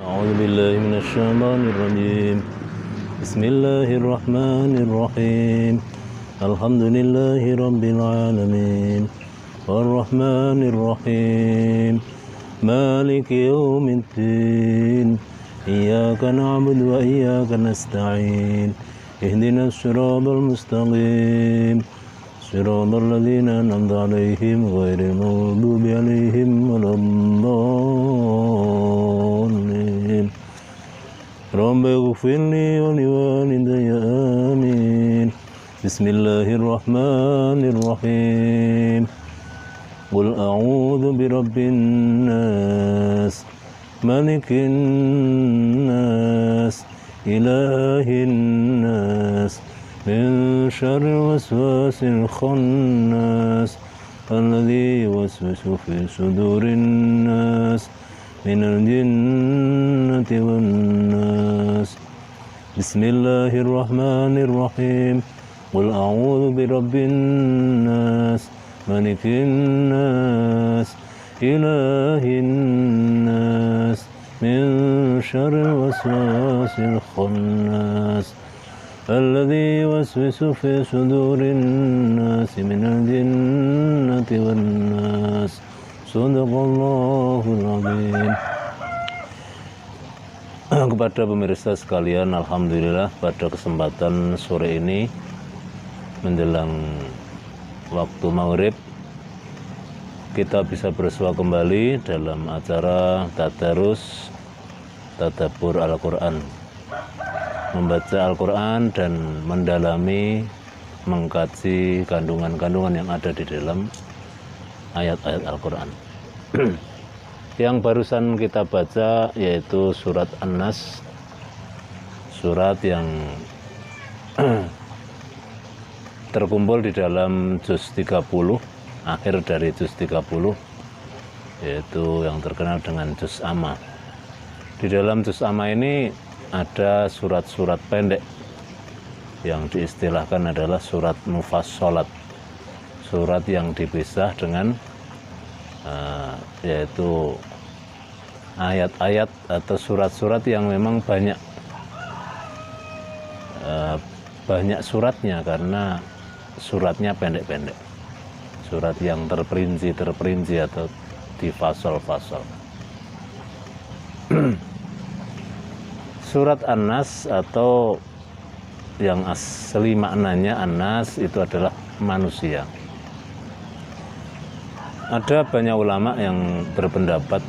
أعوذ بالله من الشيطان الرجيم بسم الله الرحمن الرحيم الحمد لله رب العالمين الرحمن الرحيم مالك يوم الدين إياك نعبد وإياك نستعين اهدنا الصراط المستقيم صراط الذين أنعمت عليهم غير المغضوب عليهم ولا الضالين رب اغفر لي ولوالدي آمين بسم الله الرحمن الرحيم قل أعوذ برب الناس ملك الناس إله الناس من شر الوسواس الخناس الذي يوسوس في صدور الناس من الجنة والناس بسم الله الرحمن الرحيم قل أعوذ برب الناس ملك الناس إله الناس من شر الوسواس الخناس الذي يوسوس في صدور الناس من الجنة والناس صدق Allahul Azim. Kepada pemirsa sekalian, alhamdulillah pada kesempatan sore ini menjelang waktu maghrib kita bisa bersua kembali dalam acara tadarus tadabbur Al-Quran, membaca Al-Quran dan mendalami, mengkaji kandungan-kandungan yang ada di dalam ayat-ayat Al-Quran. Yang barusan kita baca yaitu surat An-Nas, surat yang terkumpul di dalam juz 30, akhir dari juz 30, yaitu yang terkenal dengan juz Amma. Di dalam juz Amma ini ada surat-surat pendek yang diistilahkan adalah surat mufassalat, surat yang dipisah dengan yaitu ayat-ayat atau surat-surat yang memang banyak suratnya karena suratnya pendek-pendek, surat yang terperinci atau difasal-fasal. Surat An-Nas atau yang asli maknanya An-Nas itu adalah manusia. Ada banyak ulama yang berpendapat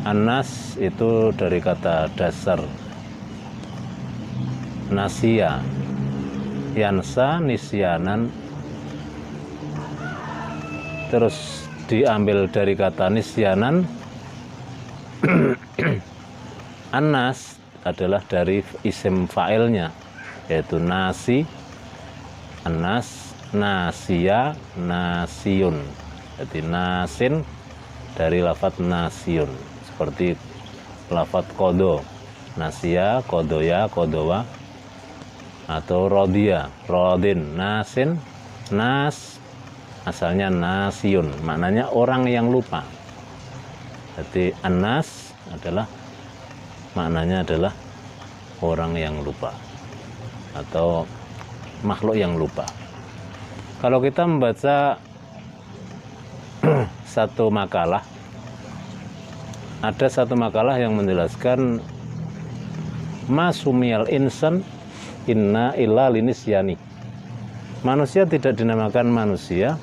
An-Nas itu dari kata dasar nasia, yansa, nisyanan, terus diambil dari kata nisyanan. An-Nas adalah dari isim fa'ilnya, yaitu nasi, An-Nas, nasia, nasiun. Jadi nasin dari lafadz nasiun, seperti lafadz kodo, nasia, kodoya, kodowa, atau rodia, rodin, nasin, nas, asalnya nasiun, maknanya orang yang lupa. Jadi An-Nas adalah maknanya adalah orang yang lupa atau makhluk yang lupa. Kalau kita membaca satu makalah, ada satu makalah yang menjelaskan masumiyal insan inna illa linisyani. Manusia tidak dinamakan manusia,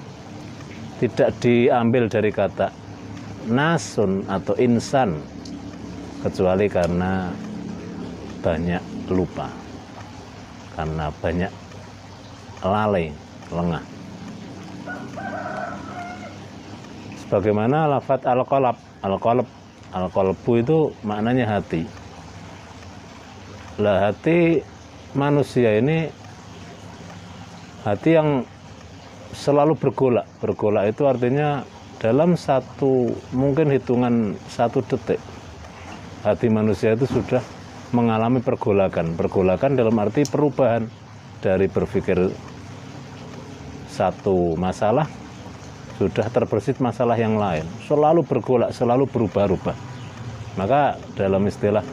tidak diambil dari kata nasun atau insan, kecuali karena banyak lupa, karena banyak lalai, lengah. Sebagaimana lafadz al-qalbu itu maknanya hati. Lah hati manusia ini hati yang selalu bergolak. Bergolak itu artinya dalam mungkin hitungan 1 detik hati manusia itu sudah mengalami pergolakan. Pergolakan dalam arti perubahan dari berpikir satu masalah sudah terbersit masalah yang lain, selalu bergolak, selalu berubah-ubah. Maka dalam istilah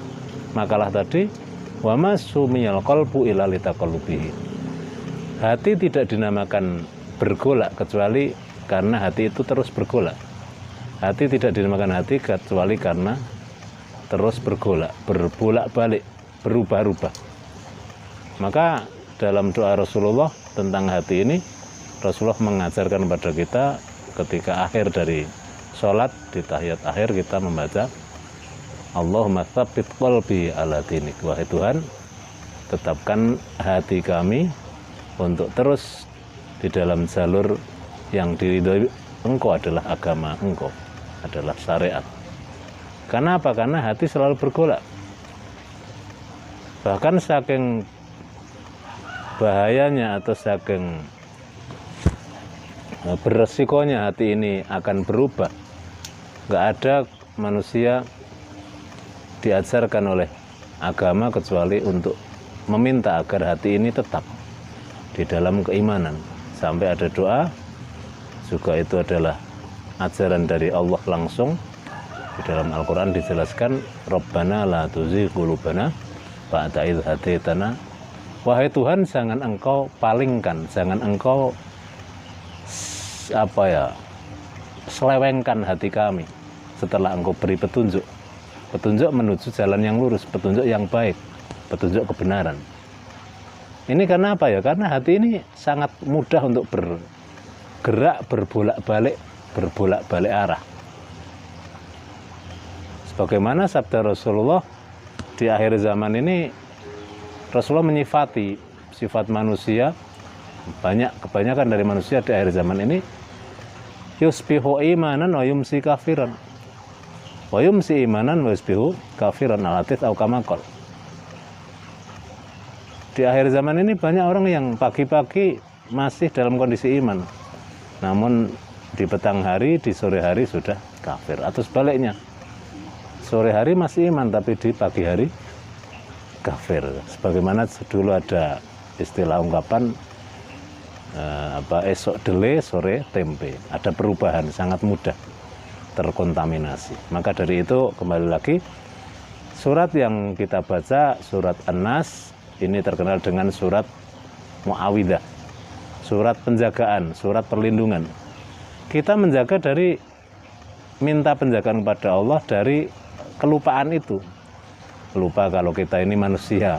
makalah tadi, wa masumiyal qalbu illa litaqallubihi. Hati tidak dinamakan bergolak kecuali karena hati itu terus bergolak. Hati tidak dinamakan hati kecuali karena terus bergolak, berbolak-balik, berubah-ubah. Maka dalam doa Rasulullah tentang hati ini, Rasulullah mengajarkan kepada kita ketika akhir dari sholat, di tahiyat akhir kita membaca Allahumma tsabbit qalbi ala dinik. Wahai Tuhan, tetapkan hati kami untuk terus di dalam jalur yang diridhoi Engkau, adalah agama Engkau, adalah syariat. Karena apa? Karena hati selalu bergolak. Bahkan saking bahayanya atau saking beresikonya hati ini akan berubah, nggak ada manusia diajarkan oleh agama kecuali untuk meminta agar hati ini tetap di dalam keimanan. Sampai ada doa juga, itu adalah ajaran dari Allah langsung. Di dalam Al-Quran dijelaskan, Rabbana la tuzigh qulubana ba'da idh hadaitana. Wahai Tuhan, jangan Engkau palingkan, jangan Engkau selewengkan hati kami setelah Engkau beri petunjuk menuju jalan yang lurus, petunjuk yang baik, petunjuk kebenaran. Ini karena apa ya? Karena hati ini sangat mudah untuk bergerak, berbolak-balik arah. Sebagaimana sabda Rasulullah di akhir zaman ini, Rasulullah menyifati sifat manusia, kebanyakan dari manusia di akhir zaman ini, yusbihu imanan wa yumsi kafiran. Wa yumsi imanan wa yusbihu kafiran, al-hadits au kama qala. Di akhir zaman ini banyak orang yang pagi-pagi masih dalam kondisi iman, namun di petang hari, di sore hari sudah kafir. Atau sebaliknya, sore hari masih iman tapi di pagi hari kafir. Sebagaimana dulu ada istilah ungkapan esok dele sore tempe, ada perubahan, sangat mudah terkontaminasi. Maka dari itu kembali lagi, surat yang kita baca, surat An-Nas, ini terkenal dengan surat Mu'awidah, surat penjagaan, surat perlindungan. Kita menjaga dari, minta penjagaan kepada Allah dari kelupaan itu. Lupa kalau kita ini manusia,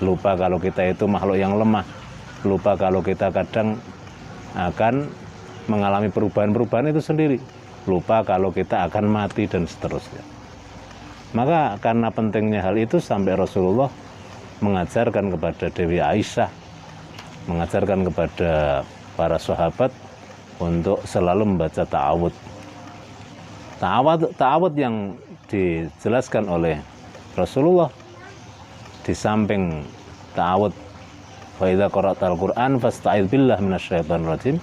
lupa kalau kita itu makhluk yang lemah, lupa kalau kita kadang akan mengalami perubahan-perubahan itu sendiri, lupa kalau kita akan mati dan seterusnya. Maka karena pentingnya hal itu, sampai Rasulullah mengajarkan kepada Dewi Aisyah, mengajarkan kepada para sahabat untuk selalu membaca ta'awud. Ta'awud yang dijelaskan oleh Rasulullah, di samping ta'awud fa idza qara'tal Qur'an fasta'idz billah minasyaitonir rajim,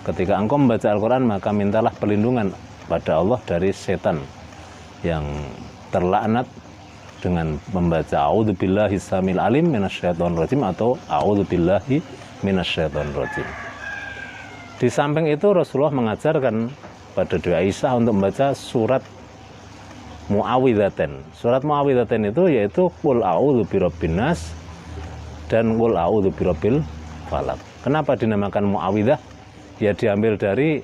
ketika engkau membaca Al-Quran maka mintalah perlindungan pada Allah dari setan yang terlaknat dengan membaca a'udzubillahi samil alim minasyaitonir rajim atau a'udzubillahi minasyaitonir rajim. Di samping itu Rasulullah mengajarkan pada Dewi Aisyah untuk membaca surat Mu'awwidzatain. Surat Mu'awwidzatain itu yaitu qul a'udzu birabbin nas dan qul a'udzu birabbil falaq. Kenapa dinamakan Mu'awwidzah? Ya diambil dari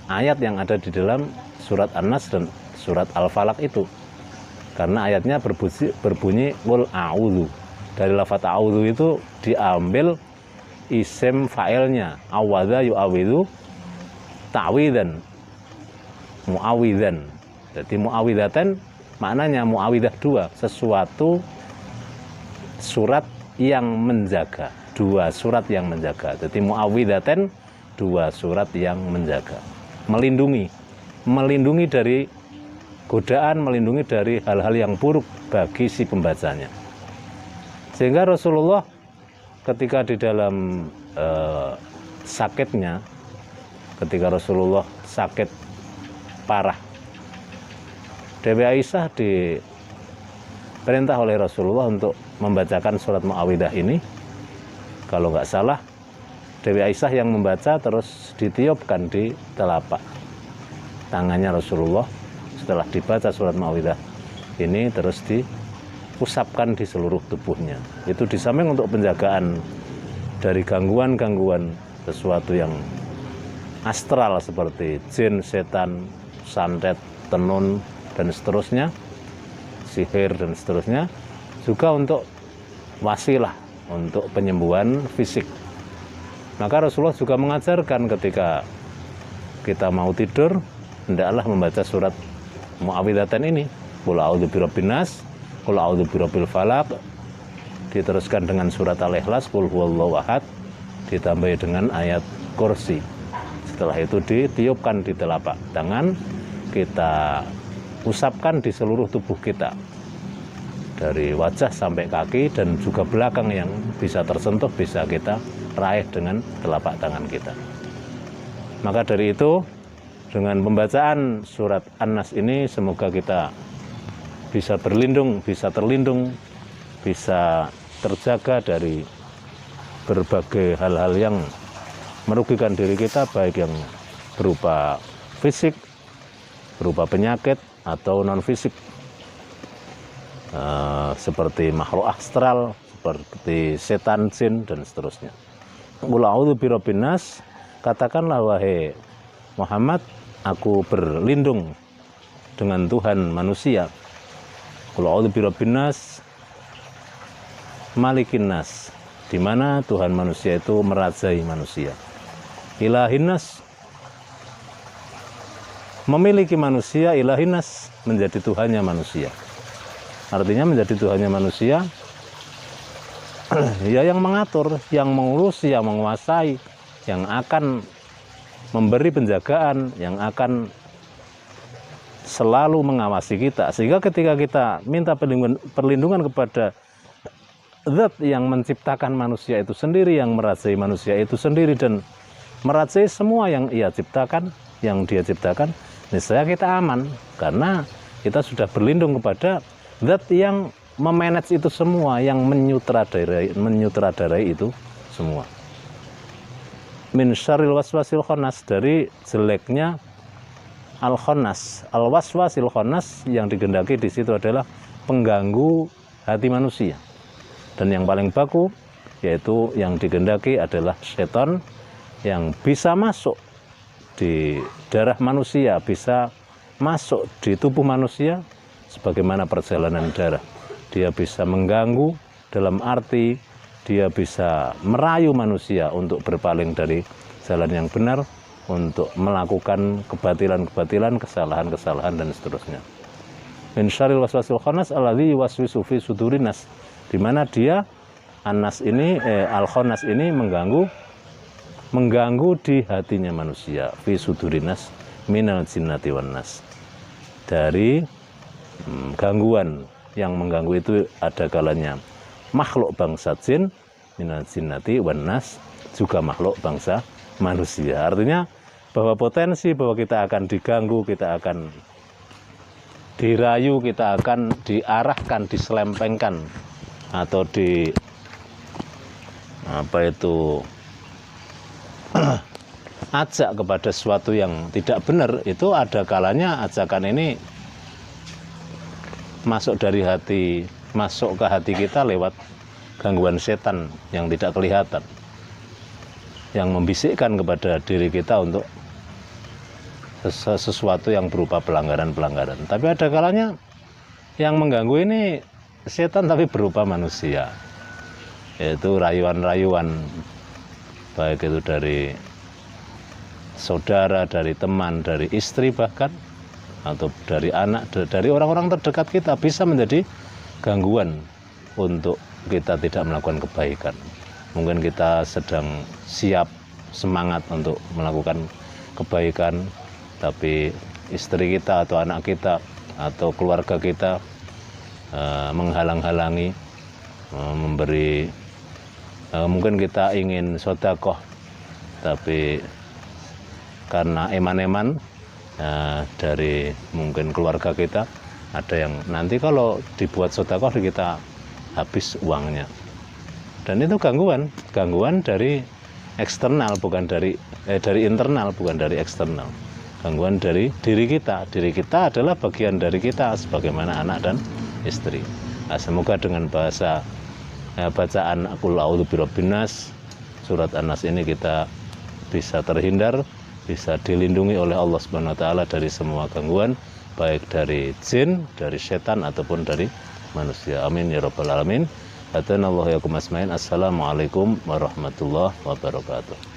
ayat yang ada di dalam surat An-Nas dan surat Al-Falaq itu. Karena ayatnya berbunyi qul a'udzu. Dari lafaz a'udzu itu diambil isim fa'ilnya, awadza yu'awwidzu ta'widzan, mu'awwidzan. Jadi mu'awwidzatan maknanya mu'awwidzah dua, sesuatu surat yang menjaga, dua surat yang menjaga. Jadi mu'awwidzatan, dua surat yang menjaga, melindungi dari godaan, melindungi dari hal-hal yang buruk bagi si pembacanya. Sehingga Rasulullah ketika di dalam sakitnya, ketika Rasulullah sakit parah, Dewi Aisyah diperintah oleh Rasulullah untuk membacakan surat Mu'awwidzah ini. Kalau nggak salah, Dewi Aisyah yang membaca, terus ditiupkan di telapak tangannya Rasulullah setelah dibaca surat Muawwidzah ini terus diusapkan di seluruh tubuhnya. Itu di samping untuk penjagaan dari gangguan-gangguan sesuatu yang astral seperti jin, setan, santet, tenun, dan seterusnya, sihir dan seterusnya, juga untuk wasilah untuk penyembuhan fisik. Maka Rasulullah juga mengajarkan ketika kita mau tidur, hendaklah membaca surat Muawwidzatain ini. Qul a'udzu birabbin nas, qul a'udzu birabbil falaq. Diteruskan dengan surat Al-Ikhlas, qul huwallahu ahad, ditambahi dengan ayat kursi. Setelah itu ditiupkan di telapak tangan, kita usapkan di seluruh tubuh kita, dari wajah sampai kaki dan juga belakang yang bisa tersentuh bisa kita raih dengan telapak tangan kita. Maka dari itu, dengan pembacaan surat An-Nas ini semoga kita bisa berlindung, bisa terlindung, bisa terjaga dari berbagai hal-hal yang merugikan diri kita, baik yang berupa fisik, berupa penyakit atau non-fisik, seperti makhluk astral, seperti setan, jin, dan seterusnya. Qul a'udzu birabbin nas, katakanlah wahai Muhammad, aku berlindung dengan Tuhan manusia. Qul a'udzu birabbin nas, malikin nas, di mana Tuhan manusia itu merajai manusia. Ilahin nas, memiliki manusia, ilahin nas, menjadi Tuhannya manusia. Artinya menjadi Tuhannya manusia, ya yang mengatur, yang mengurusi, yang menguasai, yang akan memberi penjagaan, yang akan selalu mengawasi kita. Sehingga ketika kita minta perlindungan kepada zat yang menciptakan manusia itu sendiri, yang merajai manusia itu sendiri, dan merajai semua yang ia ciptakan, yang dia ciptakan, niscaya kita aman, karena kita sudah berlindung kepada zat yang memanage itu semua, yang menyutradarai itu semua. Min syarril waswasil khannas, dari jeleknya al-khannas. Al-waswasil khannas yang digendaki di situ adalah pengganggu hati manusia. Dan yang paling baku yaitu yang digendaki adalah setan yang bisa masuk di darah manusia, bisa masuk di tubuh manusia sebagaimana perjalanan darah. Dia bisa mengganggu dalam arti dia bisa merayu manusia untuk berpaling dari jalan yang benar, untuk melakukan kebatilan-kebatilan, kesalahan-kesalahan, dan seterusnya. Min syarril waswasil khannas alladzi yuwaswisu fi sudurin nas, di mana dia An-Nas ini Al-Khannas ini mengganggu di hatinya manusia, fi sudurin nas minal jinnati wan nas. Dari gangguan yang mengganggu itu ada kalanya makhluk bangsa jin, minal jinnati wan nas, juga makhluk bangsa manusia. Artinya bahwa potensi bahwa kita akan diganggu, kita akan dirayu, kita akan diarahkan, diselempengkan, atau ajak kepada sesuatu yang tidak benar, itu ada kalanya ajakan ini masuk dari hati, masuk ke hati kita lewat gangguan setan yang tidak kelihatan, yang membisikkan kepada diri kita untuk sesuatu yang berupa pelanggaran-pelanggaran. Tapi ada kalanya yang mengganggu ini setan tapi berupa manusia, yaitu rayuan-rayuan, baik itu dari saudara, dari teman, dari istri bahkan, atau dari anak, dari orang-orang terdekat kita, bisa menjadi gangguan untuk kita tidak melakukan kebaikan. Mungkin kita sedang siap, semangat untuk melakukan kebaikan, tapi istri kita atau anak kita atau keluarga kita menghalang-halangi, memberi, mungkin kita ingin sedekah, tapi karena eman-eman dari mungkin keluarga kita, ada yang nanti kalau dibuat sedekah kita habis uangnya. Dan itu gangguan dari eksternal, bukan dari internal, bukan dari eksternal. gangguan dari diri kita. Diri kita adalah bagian dari kita sebagaimana anak dan istri. Nah, semoga dengan bacaan Qul a'udzu birabbin nas, surat An-Nas ini kita bisa terhindar, bisa dilindungi oleh Allah Subhanahu wa taala dari semua gangguan, baik dari jin, dari setan ataupun dari manusia. Amin ya rabbal alamin. Hadanallahu ya kumasmain. Assalamualaikum warahmatullahi wabarakatuh.